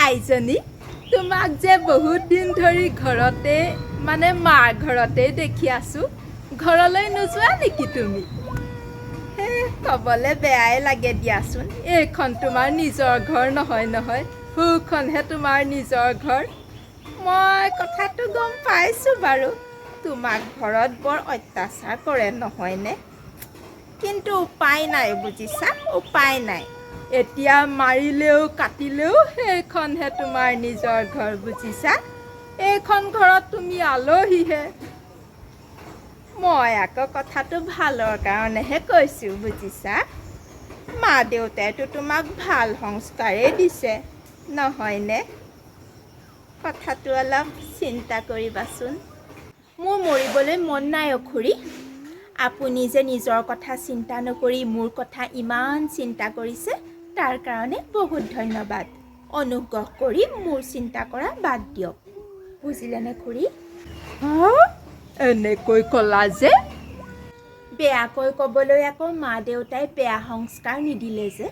আইজনী তোমাক যে বহুত দিন ধৰি ঘৰতে মানে মাৰ ঘৰতে দেখি আছোঁ ঘৰলৈ নোযোৱা নেকি তুমি ক'বলৈ বেয়াই লাগে দিয়াচোন এইখন তোমাৰ নিজৰ ঘৰ নহয় নহয় সুখনহে তোমাৰ নিজৰ ঘৰ মই কথাটো গম পাইছোঁ বাৰু তোমাক ঘৰত বৰ অত্যাচাৰ কৰে নহয়নে কিন্তু উপায় নাই বুজিছা উপায় নাই এতিয়া মাৰিলেও কাটিলেও সেইখনহে তোমাৰ নিজৰ ঘৰ বুজিছা এইখন ঘৰত তুমি আলহীহে মই আকৌ কথাটো ভালৰ কাৰণেহে কৈছোঁ বুজিছা মা দেউতাইতো তোমাক ভাল সংস্কাৰেই দিছে নহয়নে কথাটো অলপ চিন্তা কৰিবাচোন মোৰ মৰিবলৈ মন নাই খুৰী আপুনি যে নিজৰ কথা চিন্তা নকৰি মোৰ কথা ইমান চিন্তা কৰিছে তাৰ কাৰণে বহুত ধন্যবাদ অনুগ্ৰহ কৰি মোৰ চিন্তা কৰা বাদ দিয়ক বুজিলেনে খুৰী এনেকৈ ক'লা যে বেয়াকৈ ক'বলৈ আকৌ মা দেউতাই বেয়া সংস্কাৰ নিদিলে যে